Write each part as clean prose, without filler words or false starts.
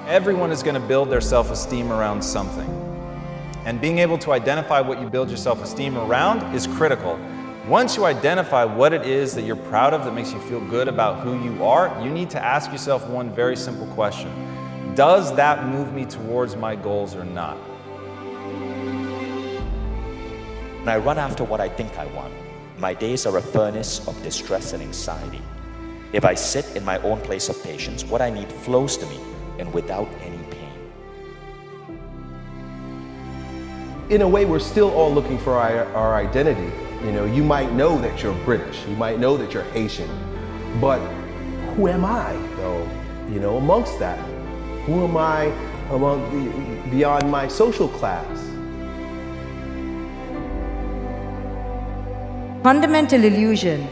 Everyone is going to build their self-esteem around something. And being able to identify what you build your self-esteem around is critical. Once you identify what it is that you're proud of that makes you feel good about who you are, you need to ask yourself one very simple question. Does that move me towards my goals or not? When I run after what I think I want, my days are a furnace of distress and anxiety. If I sit in my own place of patience, what I need flows to me and without any pain. In a way, we're still all looking for our identity. You know, you might know that you're British, you might know that you're Haitian, but who am I, though, you know, amongst that? Who am I beyond my social class? Fundamental illusion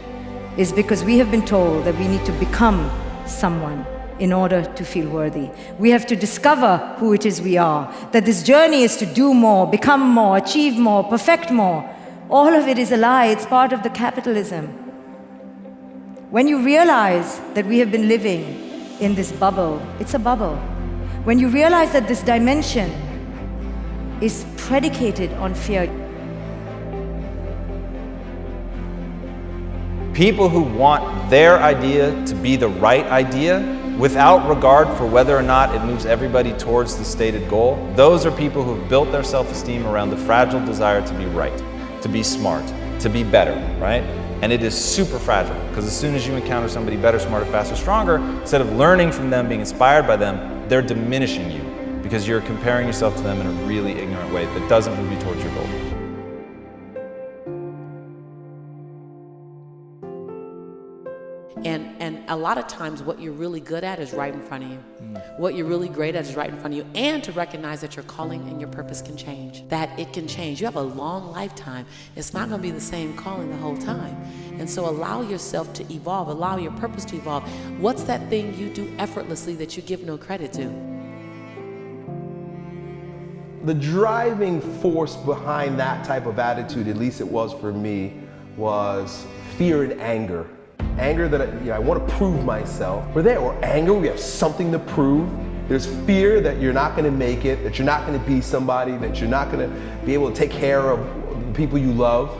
is because we have been told that we need to become someone in order to feel worthy. We have to discover who it is we are, that this journey is to do more, become more, achieve more, perfect more. All of it is a lie. It's part of the capitalism. When you realize that we have been living in this bubble, it's a bubble. When you realize that this dimension is predicated on fear. People who want their idea to be the right idea without regard for whether or not it moves everybody towards the stated goal, those are people who have built their self-esteem around the fragile desire to be right, to be smart, to be better, right? And it is super fragile, because as soon as you encounter somebody better, smarter, faster, stronger, instead of learning from them, being inspired by them, they're diminishing you because you're comparing yourself to them in a really ignorant way that doesn't move you towards your goal. And a lot of times what you're really good at is right in front of you. What you're really great at is right in front of you. And to recognize that your calling and your purpose can change. That it can change. You have a long lifetime. It's not going to be the same calling the whole time. And so allow yourself to evolve. Allow your purpose to evolve. What's that thing you do effortlessly that you give no credit to? The driving force behind that type of attitude, at least it was for me, was fear and anger. Anger that I want to prove myself. We're there, or anger, we have something to prove. There's fear that you're not going to make it, that you're not going to be somebody, that you're not going to be able to take care of the people you love.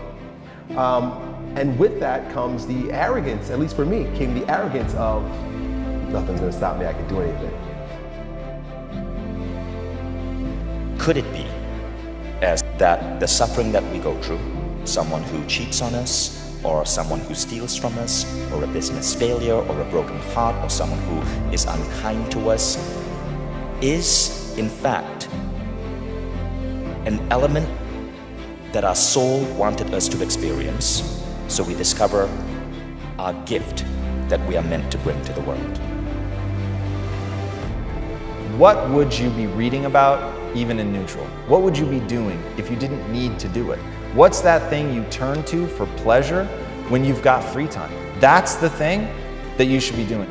And with that comes the arrogance, at least for me, came the arrogance of nothing's going to stop me, I can do anything. Could it be as that the suffering that we go through, someone who cheats on us, or someone who steals from us, or a business failure, or a broken heart, or someone who is unkind to us, is in fact an element that our soul wanted us to experience, so we discover our gift that we are meant to bring to the world. What would you be reading about, even in neutral? What would you be doing if you didn't need to do it? What's that thing you turn to for pleasure when you've got free time? That's the thing that you should be doing.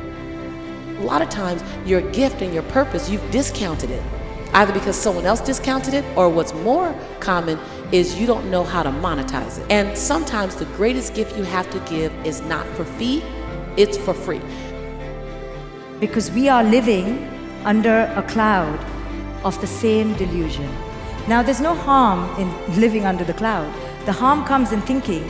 A lot of times, your gift and your purpose, you've discounted it. Either because someone else discounted it, or what's more common is you don't know how to monetize it. And sometimes the greatest gift you have to give is not for fee, it's for free. Because we are living under a cloud of the same delusion. Now, there's no harm in living under the cloud. The harm comes in thinking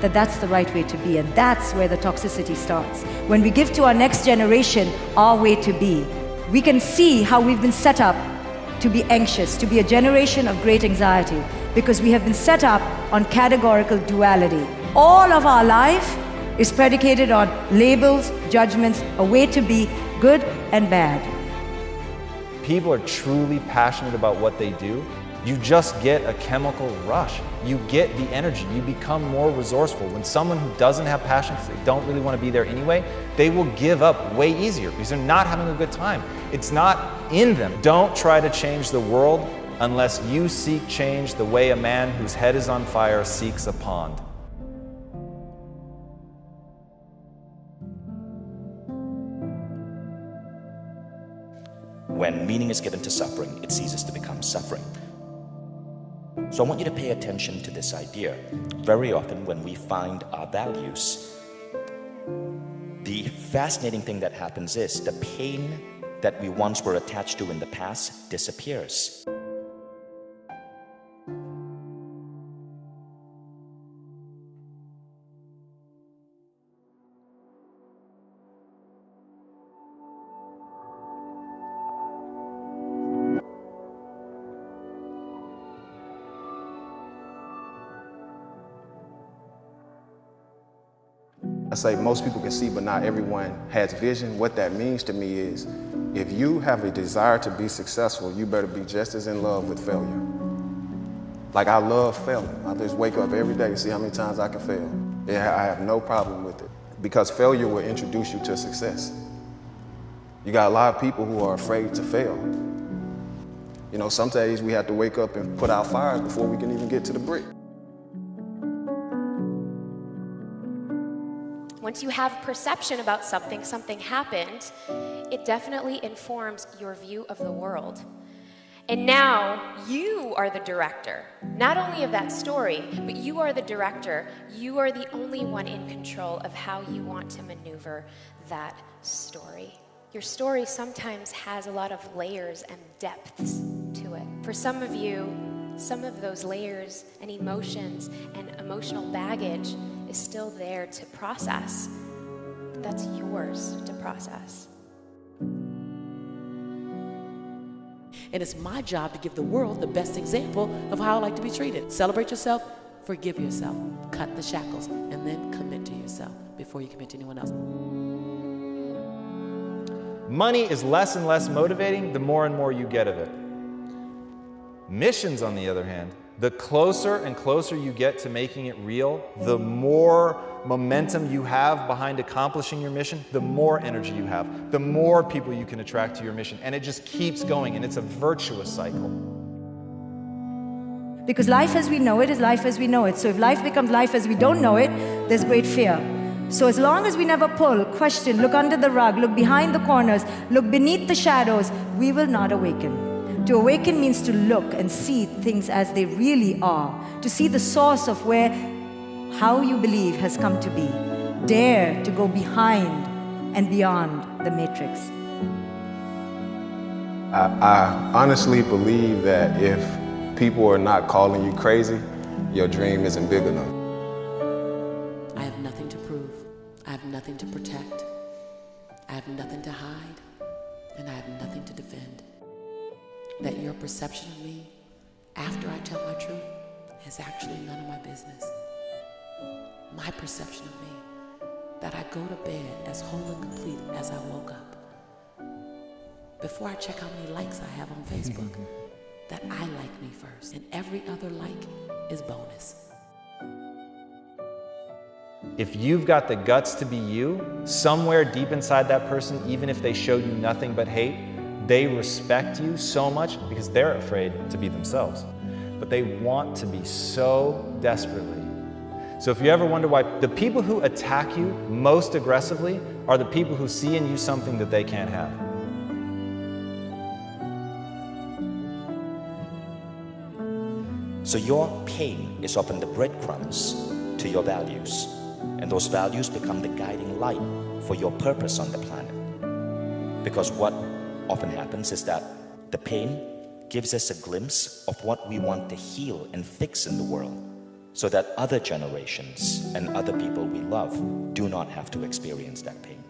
that that's the right way to be, and that's where the toxicity starts. When we give to our next generation our way to be, we can see how we've been set up to be anxious, to be a generation of great anxiety, because we have been set up on categorical duality. All of our life is predicated on labels, judgments, a way to be good and bad. People are truly passionate about what they do. You just get a chemical rush. You get the energy. You become more resourceful. When someone who doesn't have passion because they don't really want to be there anyway, they will give up way easier because they're not having a good time. It's not in them. Don't try to change the world unless you seek change the way a man whose head is on fire seeks a pond. When meaning is given to suffering, it ceases to become suffering. So I want you to pay attention to this idea. Very often when we find our values, the fascinating thing that happens is the pain that we once were attached to in the past disappears. I say most people can see, but not everyone has vision. What that means to me is, if you have a desire to be successful, you better be just as in love with failure. Like, I love failing. I just wake up every day to see how many times I can fail. Yeah, I have no problem with it, because failure will introduce you to success. You got a lot of people who are afraid to fail. You know, some days we have to wake up and put out fires before we can even get to the brick. Once you have perception about something, something happened, it definitely informs your view of the world. And now you are the director, not only of that story, but you are the director. You are the only one in control of how you want to maneuver that story. Your story sometimes has a lot of layers and depths to it. For some of you, some of those layers and emotions and emotional baggage is still there to process. That's yours to process. And it's my job to give the world the best example of how I like to be treated. Celebrate yourself, forgive yourself, cut the shackles, and then commit to yourself before you commit to anyone else. Money is less and less motivating the more and more you get of it. Missions, on the other hand, the closer and closer you get to making it real, the more momentum you have behind accomplishing your mission, the more energy you have, the more people you can attract to your mission. And it just keeps going, and it's a virtuous cycle. Because life as we know it is life as we know it. So if life becomes life as we don't know it, there's great fear. So as long as we never pull, question, look under the rug, look behind the corners, look beneath the shadows, we will not awaken. To awaken means to look and see things as they really are, to see the source of where how you believe has come to be. Dare to go behind and beyond the matrix. I honestly believe that if people are not calling you crazy, your dream isn't big enough. I have nothing to prove. I have nothing to protect. I have nothing to hide. And I have nothing to defend. That your perception of me after I tell my truth is actually none of my business. My perception of me, that I go to bed as whole and complete as I woke up. Before I check how many likes I have on Facebook, that I like me first, and every other like is bonus. If you've got the guts to be you, somewhere deep inside that person, even if they show you nothing but hate, they respect you so much because they're afraid to be themselves. But they want to be so desperately. So if you ever wonder why, the people who attack you most aggressively are the people who see in you something that they can't have. So your pain is often the breadcrumbs to your values, and those values become the guiding light for your purpose on the planet. Because what often happens is that the pain gives us a glimpse of what we want to heal and fix in the world, so that other generations and other people we love do not have to experience that pain.